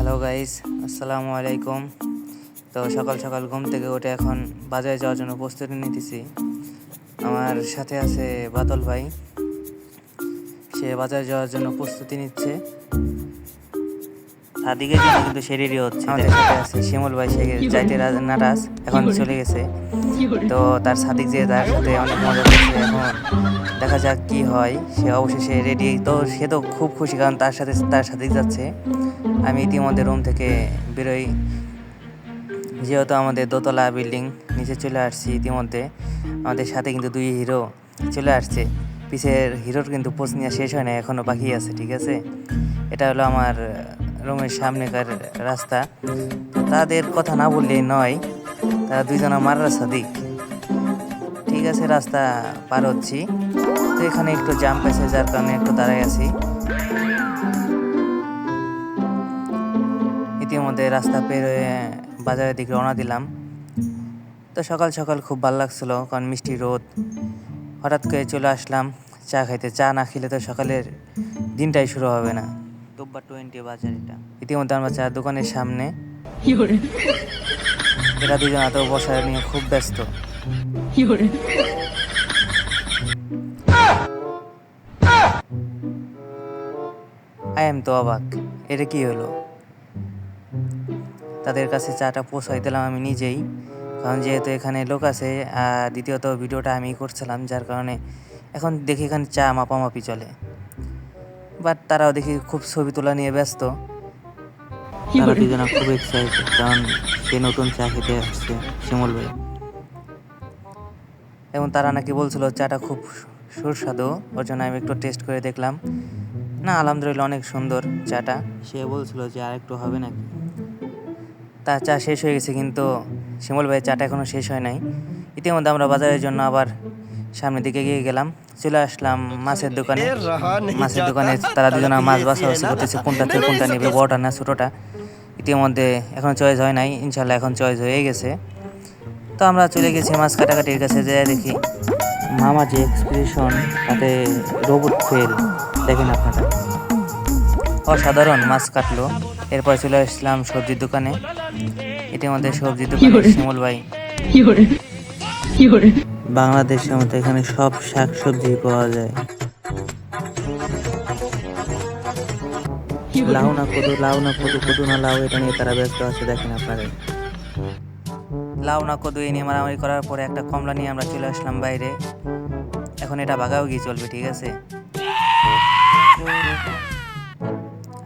Hello guys, আসসালামু আলাইকুম। তো সকাল সকাল ঘুম থেকে উঠে এখন বাজারে যাওয়ার জন্য প্রস্তুতি নিতেছি। আমার সাথে আছে বাদল ভাই, সে বাজারে যাওয়ার জন্য প্রস্তুতি নিচ্ছে। সাদিকের জন্য কিন্তু সে রেডি হচ্ছে। আমাদের সাথে আছে শিমুল ভাই, সে যাইতে নারাজ, এখন চলে গেছে। তো তার সাদিক যে তার সাথে অনেক মজা করছে। এখন দেখা যাক কি হয়। সে অবশেষে রেডি, তো সে তো খুব খুশি, কারণ তার সাদিক যাচ্ছে। আমি ইতিমধ্যে রুম থেকে বেরোই, যেহেতু আমাদের দোতলা বিল্ডিং, নিচে চলে আসছি ইতিমধ্যে। আমাদের সাথে কিন্তু দুই হিরো চলে আসছে। পিছের হিরোর কিন্তু পোজ নেওয়া শেষ হয় না, এখনও বাকি আছে। ঠিক আছে, এটা হলো আমার রুমের সামনেকার রাস্তা। তাদের কথা না বললেই নয়, তারা দুইজন আমার সাদিক। ঠিক আছে, রাস্তা পার হচ্ছি। তো এখানে একটু জাম পেয়েছে, যার কারণে একটু দাঁড়াই আছি। ইতিমধ্যে রাস্তা পের হয়ে বাজারের দিকে রওনা দিলাম। তো সকাল সকাল খুব ভালো লাগছিল, কারণ মিষ্টি রোদ। হঠাৎ করে চলে আসলাম চা খাইতে। চা না খেলে তো সকালের দিনটাই শুরু হবে না। দুব্বা 20 বাজার এটা। ইতিমধ্যে আমরা চার দোকানের সামনে। এরা দুজন তো বসার নিয়ে খুব ব্যস্ত। আই এম তো অবাক, এটা কি হলো। তাদের কাছে চাটা পৌঁছাই দিলাম আমি নিজেই, কারণ যেহেতু এখানে লোক আছে। আর দ্বিতীয়ত ভিডিওটা আমি করছিলাম, যার কারণে এখন দেখি এখানে চা মাপামাপি চলে। বাট তারাও দেখি খুব ছবি তোলা নিয়ে ব্যস্ত। তারা দুজনে খুব এক্সাইটেড, কারণ সে নতুন চা খেতে আসছে, শিমুল ভাই। এবং তারা নাকি বলছিল চাটা খুব সুস্বাদু, ওর জন্য আমি একটু টেস্ট করে দেখলাম। না, আলহামদুলিল্লাহ অনেক সুন্দর চাটা। সে বলছিল যে আর একটু হবে নাকি। তার চা শেষ হয়ে গেছে, কিন্তু শিমুল ভাইয়ের চাটা এখনও শেষ হয় নাই। ইতিমধ্যে আমরা বাজারের জন্য আবার সামনের দিকে গিয়ে গেলাম। চলে আসলাম মাছের দোকানে। মাছের দোকানে তারা দুজনে মাছ বাছাবাছি করতেছে, কোনটা থেকে কোনটা নেবে, বড়টা না ছোটোটা। ইতিমধ্যে এখন চয়েস হয় নাই, ইনশাল্লাহ এখন চয়েস হয়ে গেছে। তো আমরা চলে গেছি মাছ কাটাকাটির কাছে। যেয়ে দেখি মামা যে এক্সপ্রেশন, তাতে রোবট ফেল। দেখেন আপনারা, অসাধারণ মাছ কাটলো। এরপর চলে আসলাম সবজির দোকানে। ইতিমধ্যে সবজির দোকানে শিমুল ভাই। বাংলাদেশের মতো এখানে সব শাক সবজি পাওয়া যায়। লাউ না কদু, লাউ না কদু, কদু না লাউ, এটা নিয়ে তারা ব্যস্ত আছে। দেখেন আপনারা, লাউ না কদু এই নিয়ে মারামারি করার পরে একটা কমলা নিয়ে আমরা চলে আসলাম বাইরে। এখন এটা ভাগাভাগি চলবে। ঠিক আছে,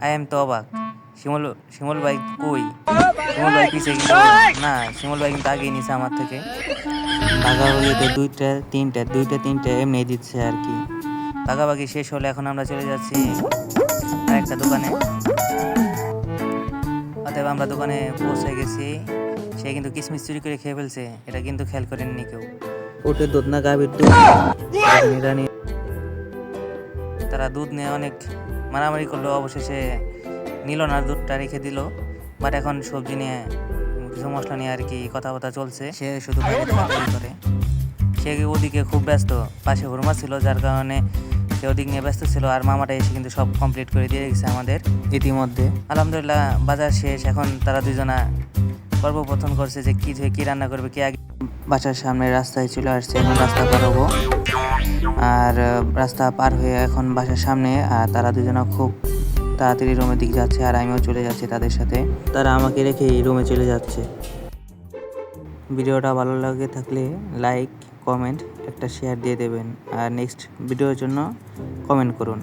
আই এম তো অবাক। শিমুল ভাই কই? শিমুল ভাই পিছিয়ে কিন্তু না, শিমুল ভাই কিন্তু আগেই নিছে আমার থেকে। ভাগাভাগিতে দুইটা তিনটা এমনি দিচ্ছে আর কি। ভাগাভাগি শেষ হলে এখন আমরা চলে যাচ্ছি আরেকটা দোকানে। অতএব আমরা দোকানে পৌঁছে গেছি। সে কিন্তু কিশমিশ চুরি করে খেয়ে ফেলছে, এটা কিন্তু খেয়াল করেননি কেউ। ওটে দুধ না গাভীর দুধ, তারা দুধ নিয়ে অনেক মারামারি করলো। অবশেষে নিল না, দুধটা রেখে দিল। বাট এখন সবজি নিয়ে কিছু মশলা নিয়ে আর কি কথাবার্তা চলছে। সে শুধু বাইরে খাওয়াই করে। সে ওদিকে খুব ব্যস্ত, পাশে হুরমা ছিল, যার কারণে সে ওদিক নিয়ে ব্যস্ত ছিল। আর মামাটা এসে কিন্তু সব কমপ্লিট করে দিয়ে গেছে আমাদের ইতিমধ্যে। আলহামদুলিল্লাহ বাজার শেষ। এখন তারা দুজনা সর্বপ্রথম করছে যে কি রান্না করবে, কে আগে। বাসার সামনে রাস্তায় চলে আসছে, এখন রাস্তা পার হবো। আর রাস্তা পার হয়ে এখন বাসার সামনে। আর তারা দুজনা খুব তাড়াতাড়ি রুমের দিকে যাচ্ছে, আর আমিও চলে যাচ্ছি তাদের সাথে। তারা আমাকে রেখে রুমে চলে যাচ্ছে। ভিডিওটা ভালো লাগে থাকলে লাইক, কমেন্ট, একটা শেয়ার দিয়ে দেবেন। আর নেক্সট ভিডিওর জন্য কমেন্ট করুন।